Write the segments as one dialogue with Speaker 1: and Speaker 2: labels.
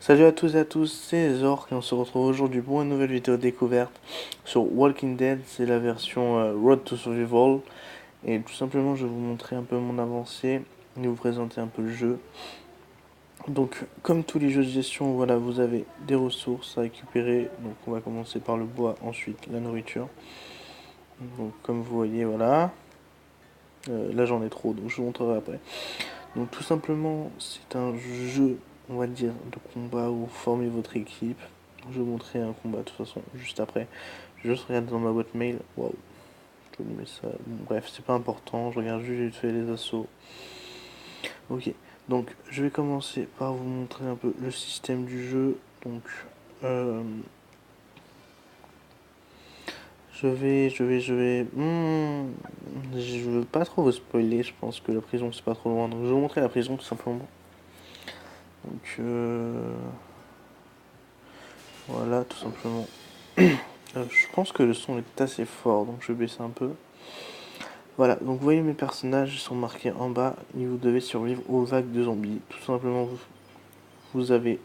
Speaker 1: Salut à tous et à tous, c'est Zork et on se retrouve aujourd'hui pour une nouvelle vidéo découverte sur Walking Dead, c'est la version Road to Survival. Et tout simplement je vais vous montrer un peu mon avancée et vous présenter un peu le jeu. Donc comme tous les jeux de gestion, voilà, vous avez des ressources à récupérer. Donc on va commencer par le bois, ensuite la nourriture. Donc comme vous voyez, voilà. Là j'en ai trop, donc je vous montrerai après. Donc tout simplement c'est un jeu, on va dire, de combat où vous formez votre équipe. Je vais vous montrer un combat de toute façon juste après. Je vais juste regarder dans ma boîte mail. Waouh, je vais mettre ça. Bon, bref, c'est pas important. Je regarde juste vite fait les assauts. Ok, donc je vais commencer par vous montrer un peu le système du jeu. Donc, euh, je veux pas trop vous spoiler. Je pense que la prison c'est pas trop loin. Donc je vais vous montrer la prison tout simplement. Donc, voilà, tout simplement. Je pense que le son est assez fort, donc je vais baisser un peu. Voilà, donc vous voyez mes personnages, ils sont marqués en bas, et vous devez survivre aux vagues de zombies. Tout simplement, vous avez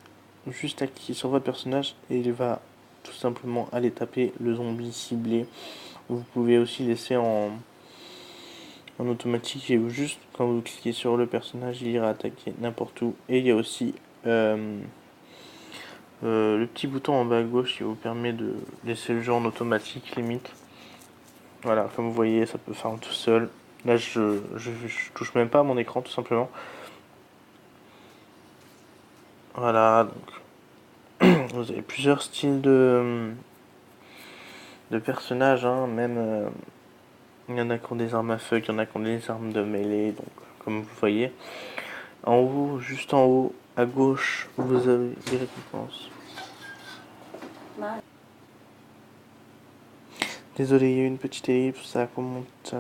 Speaker 1: juste à cliquer sur votre personnage et il va tout simplement aller taper le zombie ciblé. Vous pouvez aussi laisser en automatique et juste quand vous cliquez sur le personnage, il ira attaquer n'importe où. Et il y a aussi le petit bouton en bas à gauche qui vous permet de laisser le jeu en automatique limite. Voilà, comme vous voyez, ça peut faire tout seul. Là, je touche même pas à mon écran, tout simplement. Voilà, donc vous avez plusieurs styles de personnages, hein. Même il y en a qui ont des armes à feu, il y en a qui ont des armes de mêlée. Donc, comme vous voyez, en haut, juste en haut, à gauche, vous avez les récompenses. Désolé, il y a eu une petite ellipse, ça a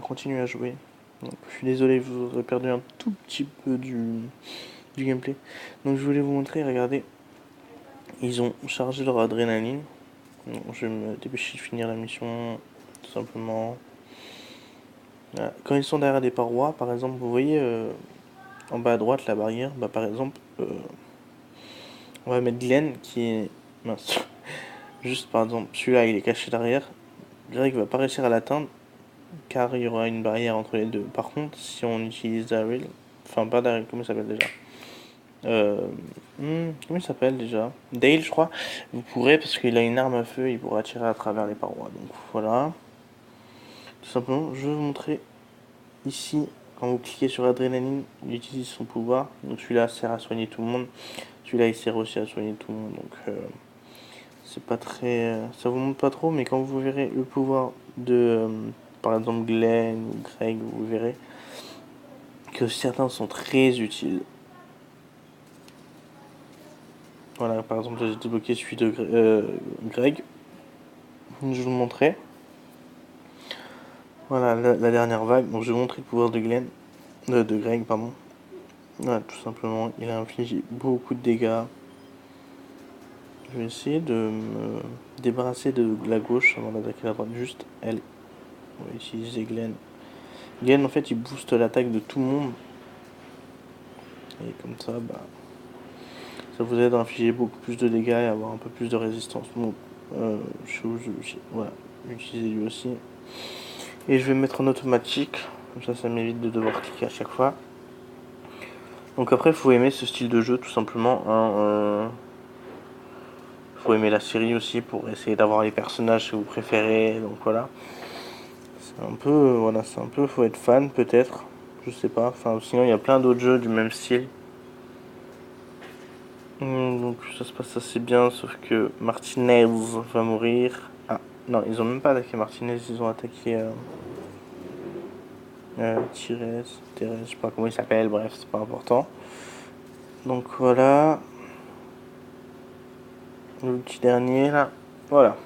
Speaker 1: continué à jouer. Donc, je suis désolé, vous aurez perdu un tout petit peu du gameplay. Donc, je voulais vous montrer, regardez, ils ont chargé leur adrénaline. Donc, je vais me dépêcher de finir la mission, tout simplement. Voilà. Quand ils sont derrière des parois, par exemple, vous voyez en bas à droite la barrière, bah, par exemple, on va mettre Glenn qui est. Mince. Juste par exemple, celui-là il est caché derrière. Greg va pas réussir à l'atteindre car il y aura une barrière entre les deux. Par contre, si on utilise Daryl, enfin pas Daryl, comment il s'appelle déjà comment il s'appelle déjà Dale, je crois. Vous pourrez, parce qu'il a une arme à feu, il pourra tirer à travers les parois. Donc voilà. Tout simplement, je vais vous montrer ici. Quand vous cliquez sur Adrénaline, il utilise son pouvoir. Donc celui-là sert à soigner tout le monde. Celui-là, il sert aussi à soigner tout le monde. Donc c'est pas très. Ça vous montre pas trop, mais quand vous verrez le pouvoir de, par exemple, Glenn ou Greg, vous verrez que certains sont très utiles. Voilà, par exemple, j'ai débloqué celui de Greg. Je vais vous montrer. Voilà, la dernière vague. Donc je vais vous montrer le pouvoir de Glenn. De Greg, pardon. Voilà, tout simplement, il a infligé beaucoup de dégâts. Je vais essayer de me débarrasser de la gauche avant d'attaquer la droite. Juste elle. On va utiliser Glenn. Glenn, en fait, il booste l'attaque de tout le monde. Et comme ça, bah, ça vous aide à infliger beaucoup plus de dégâts et avoir un peu plus de résistance. Bon, voilà, utiliser lui aussi. Et je vais me mettre en automatique. Comme ça m'évite de devoir cliquer à chaque fois. Donc après, il faut aimer ce style de jeu, tout simplement. Hein, faut aimer la série aussi pour essayer d'avoir les personnages que vous préférez. Donc voilà. C'est un peu, voilà, c'est un peu, faut être fan peut-être. Je sais pas. Enfin, sinon, il y a plein d'autres jeux du même style. Donc ça se passe assez bien, sauf que Martinez va mourir. Ah, non, ils ont même pas attaqué Martinez, ils ont attaqué Thérèse, je sais pas comment il s'appelle, bref, c'est pas important. Donc voilà. Le petit dernier là. Voilà.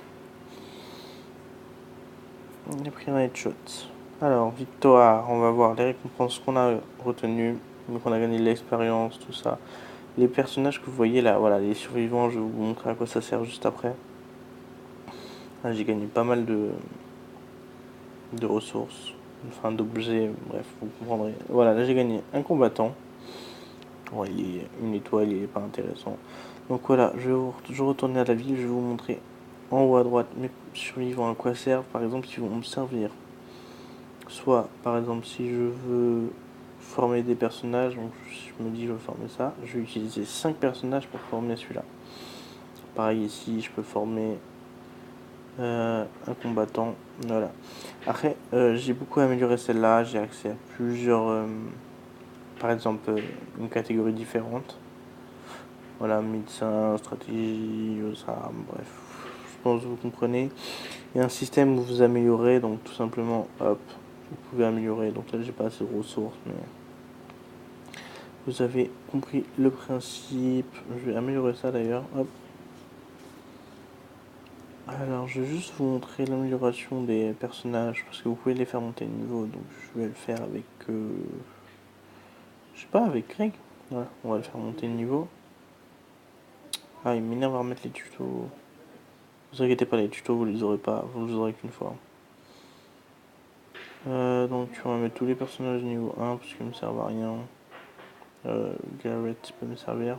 Speaker 1: On a pris un headshot. Alors, victoire, on va voir les récompenses qu'on a retenues. Donc on a gagné de l'expérience, tout ça. Les personnages que vous voyez là, voilà, les survivants, je vais vous montrer à quoi ça sert juste après. Là, j'ai gagné pas mal de ressources, enfin d'objets, bref, vous comprendrez. Voilà, là j'ai gagné un combattant. Bon, il est une étoile, il est pas intéressant. Donc voilà, je vais retourner à la ville, je vais vous montrer en haut à droite mes survivants à quoi servent. Par exemple, ils vont me servir. Soit, par exemple, si je veux former des personnages, donc je me dis je veux former ça, je vais utiliser 5 personnages pour former celui-là. Pareil ici, je peux former un combattant. Voilà. Après, j'ai beaucoup amélioré celle-là, j'ai accès à plusieurs, par exemple, une catégorie différente. Voilà, médecin, stratégie, ça, bref, je pense que vous comprenez. Il y a un système où vous améliorez, donc tout simplement, hop, vous pouvez améliorer. Donc là, j'ai pas assez de ressources, mais vous avez compris le principe. Je vais améliorer ça d'ailleurs, hop. Alors, je vais juste vous montrer l'amélioration des personnages, parce que vous pouvez les faire monter de niveau, donc je vais le faire avec, je sais pas, avec Greg. Voilà, on va le faire monter de niveau. Ah, il m'énerve à remettre les tutos. Ne vous inquiétez pas, les tutos, vous les aurez pas, vous les aurez qu'une fois. Donc on va mettre tous les personnages niveau 1 parce qu'ils me servent à rien. Garrett peut me servir.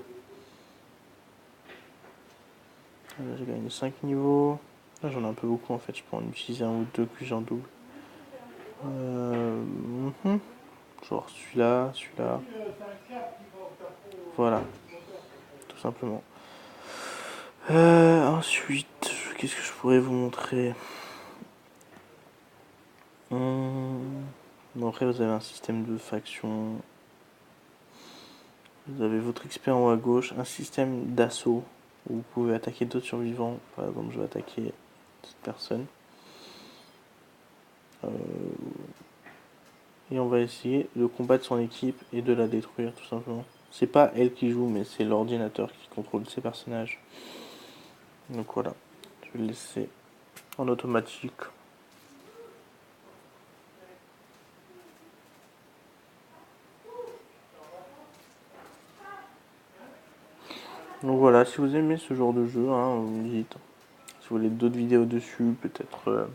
Speaker 1: Là j'ai gagné 5 niveaux. Là j'en ai un peu beaucoup en fait, je peux en utiliser un ou deux que j'en double. Genre celui-là, celui-là. Voilà, tout simplement. Ensuite, qu'est-ce que je pourrais vous montrer? Bon, après vous avez un système de faction. Vous avez votre XP en haut à gauche, un système d'assaut où vous pouvez attaquer d'autres survivants. Par exemple, je vais attaquer cette personne. Et on va essayer de combattre son équipe et de la détruire tout simplement. C'est pas elle qui joue, mais c'est l'ordinateur qui contrôle ses personnages. Donc voilà, je vais le laisser en automatique. Donc voilà, si vous aimez ce genre de jeu, hein, vous me dites. Si vous voulez d'autres vidéos dessus, peut-être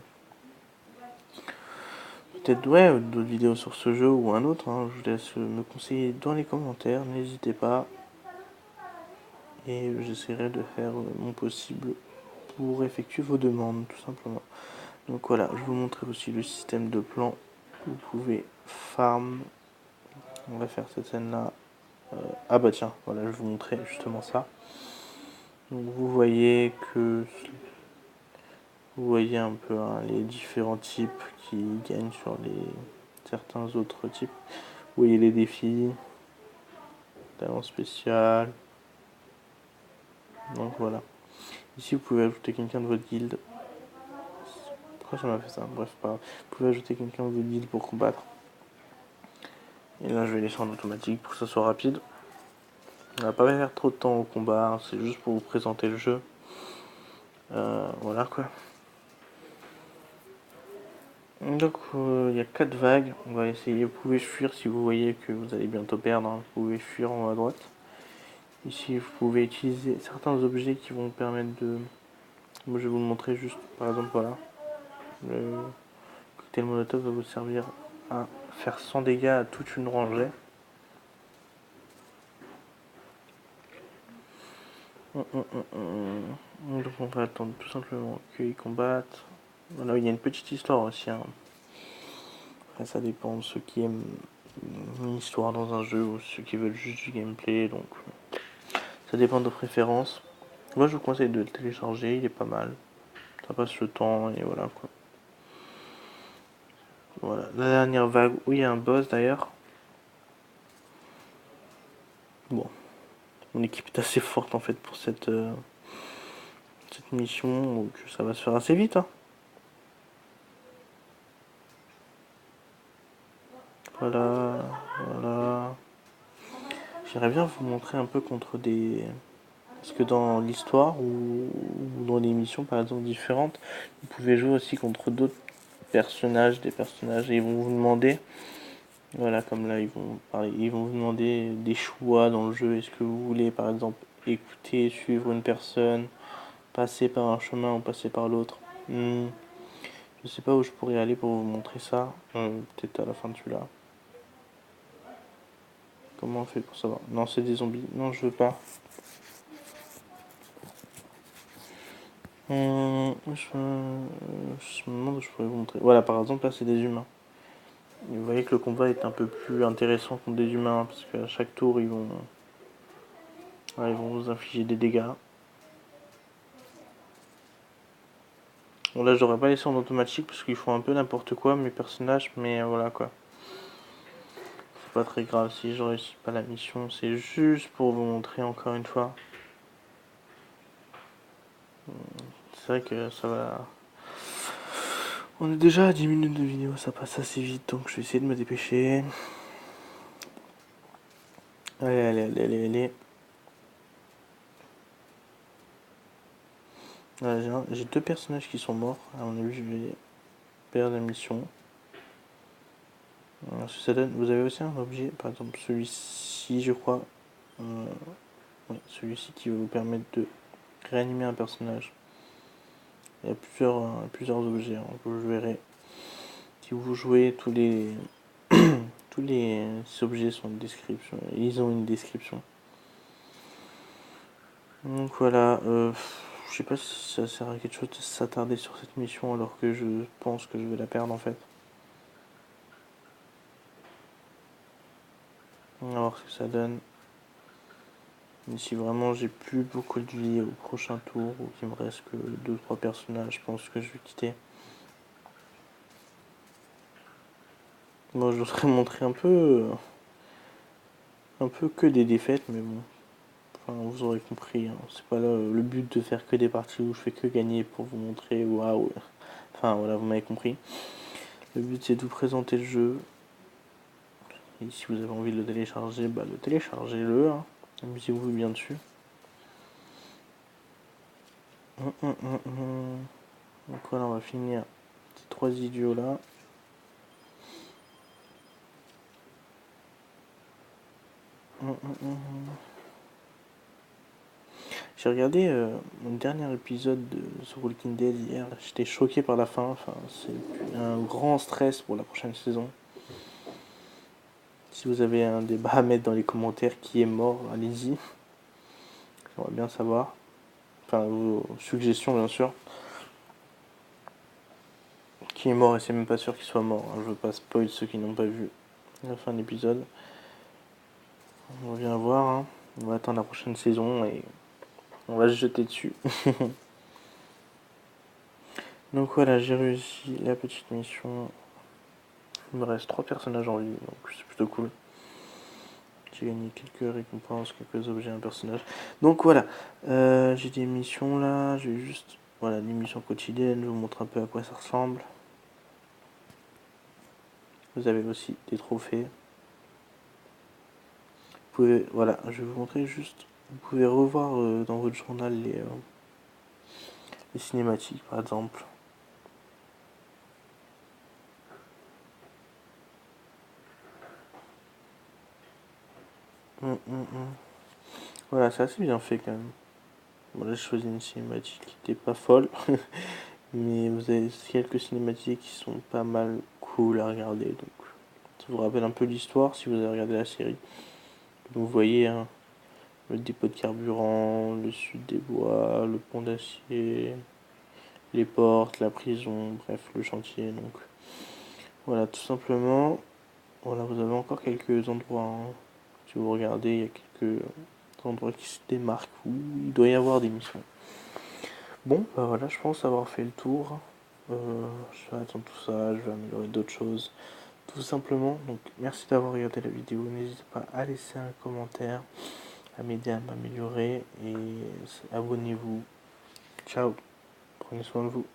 Speaker 1: ouais, d'autres vidéos sur ce jeu ou un autre, hein, je vous laisse me conseiller dans les commentaires, n'hésitez pas. Et j'essaierai de faire mon possible pour effectuer vos demandes, tout simplement. Donc voilà, je vais vous montrer aussi le système de plan. Vous pouvez farm. On va faire cette scène là. Ah bah tiens, voilà, je vais vous montrer justement ça. Donc vous voyez que vous voyez un peu hein, les différents types qui gagnent sur les certains autres types. Vous voyez les défis, talent spécial. Donc voilà. Ici vous pouvez ajouter quelqu'un de votre guilde. Pourquoi ça m'a fait ça? Bref, pas grave. Vous pouvez ajouter quelqu'un de votre guilde pour combattre. Et là je vais laisser en automatique pour que ça soit rapide. On va pas faire trop de temps au combat, c'est juste pour vous présenter le jeu. Voilà quoi. Donc il y a 4 vagues, on va essayer, vous pouvez fuir si vous voyez que vous allez bientôt perdre, hein. Vous pouvez fuir en haut à droite. Ici vous pouvez utiliser certains objets qui vont vous permettre de... Moi je vais vous le montrer juste, par exemple voilà. Le cocktail molotov va vous servir à faire 100 dégâts à toute une rangée. Donc on va attendre tout simplement qu'ils combattent. Voilà, il y a une petite histoire aussi, hein. Après ça dépend de ceux qui aiment une histoire dans un jeu ou ceux qui veulent juste du gameplay, donc ça dépend de vos préférences. Moi je vous conseille de le télécharger, il est pas mal. Ça passe le temps et voilà quoi. Voilà, la dernière vague où il y a un boss d'ailleurs. Bon, mon équipe est assez forte en fait pour cette mission, donc ça va se faire assez vite, hein. Voilà, voilà. J'aimerais bien vous montrer un peu contre des... Parce que dans l'histoire ou dans des missions par exemple différentes, vous pouvez jouer aussi contre d'autres personnages, des personnages, et ils vont vous demander, voilà, comme là ils vont vous demander des choix dans le jeu. Est-ce que vous voulez par exemple écouter, suivre une personne, passer par un chemin ou passer par l'autre? Je sais pas où je pourrais aller pour vous montrer ça. Peut-être à la fin de celui-là. Comment on fait pour savoir? Non, c'est des zombies. Non, je veux pas. Je me demande où je pourrais vous montrer. Voilà, par exemple, là, c'est des humains. Et vous voyez que le combat est un peu plus intéressant contre des humains, parce qu'à chaque tour, ils vont vous infliger des dégâts. Bon, là, j'aurais pas laissé en automatique, parce qu'ils font un peu n'importe quoi, mes personnages, mais voilà, quoi. C'est pas très grave si je réussis pas la mission, c'est juste pour vous montrer encore une fois. C'est vrai que ça va. On est déjà à 10 minutes de vidéo, ça passe assez vite, donc je vais essayer de me dépêcher. Allez. Voilà, j'ai deux personnages qui sont morts. À mon avis, je vais perdre la mission. Alors, ce que ça donne, vous avez aussi un objet, par exemple celui-ci, je crois. Ouais, celui-ci qui va vous permettre de réanimer un personnage. Il y a plusieurs objets, hein, que je verrai. Si vous jouez, tous les objets sont une description. Ils ont une description. Donc voilà, je sais pas si ça sert à quelque chose de s'attarder sur cette mission alors que je pense que je vais la perdre en fait. On va voir ce que ça donne. Mais si vraiment j'ai plus beaucoup de vie au prochain tour ou qu'il me reste que 2-3 personnages, je pense que je vais quitter. Moi je voudrais montrer un peu que des défaites, mais bon. Enfin, vous aurez compris, hein. C'est pas là, le but de faire que des parties où je fais que gagner pour vous montrer waouh. Enfin voilà, vous m'avez compris. Le but c'est de vous présenter le jeu. Et si vous avez envie de le télécharger, bah le téléchargez-le. Hein. Amusez-vous bien dessus. Donc voilà, on va finir ces trois idiots là. J'ai regardé mon dernier épisode de The Walking Dead hier. J'étais choqué par la fin. Enfin, c'est un grand stress pour la prochaine saison. Si vous avez un débat à mettre dans les commentaires qui est mort, allez-y. J'aimerais bien savoir. Enfin, vos suggestions, bien sûr. Qui est mort et c'est même pas sûr qu'il soit mort. Je veux pas spoil ceux qui n'ont pas vu la fin de l'épisode. On revient voir. Hein. On va attendre la prochaine saison et on va se jeter dessus. Donc voilà, j'ai réussi la petite mission. Il me reste 3 personnages en vie, donc c'est plutôt cool. J'ai gagné quelques récompenses, quelques objets, un personnage. Donc voilà, j'ai des missions là, j'ai juste voilà, des missions quotidiennes, je vous montre un peu à quoi ça ressemble. Vous avez aussi des trophées. Vous pouvez, voilà, je vais vous montrer juste, vous pouvez revoir dans votre journal les cinématiques par exemple. Voilà, c'est assez bien fait quand même. Bon, là, j'ai choisi une cinématique qui n'était pas folle, mais vous avez quelques cinématiques qui sont pas mal cool à regarder. Donc, ça vous rappelle un peu l'histoire si vous avez regardé la série. Donc, vous voyez hein, le dépôt de carburant, le sud des bois, le pont d'acier, les portes, la prison, bref, le chantier. Donc, voilà, tout simplement. Voilà, vous avez encore quelques endroits. Hein. Si vous regardez, il y a quelques endroits qui se démarquent où il doit y avoir des missions. Bon, bah voilà, je pense avoir fait le tour. Je vais attendre tout ça, je vais améliorer d'autres choses. Tout simplement, donc merci d'avoir regardé la vidéo. N'hésitez pas à laisser un commentaire, à m'aider à m'améliorer et abonnez-vous. Ciao, prenez soin de vous.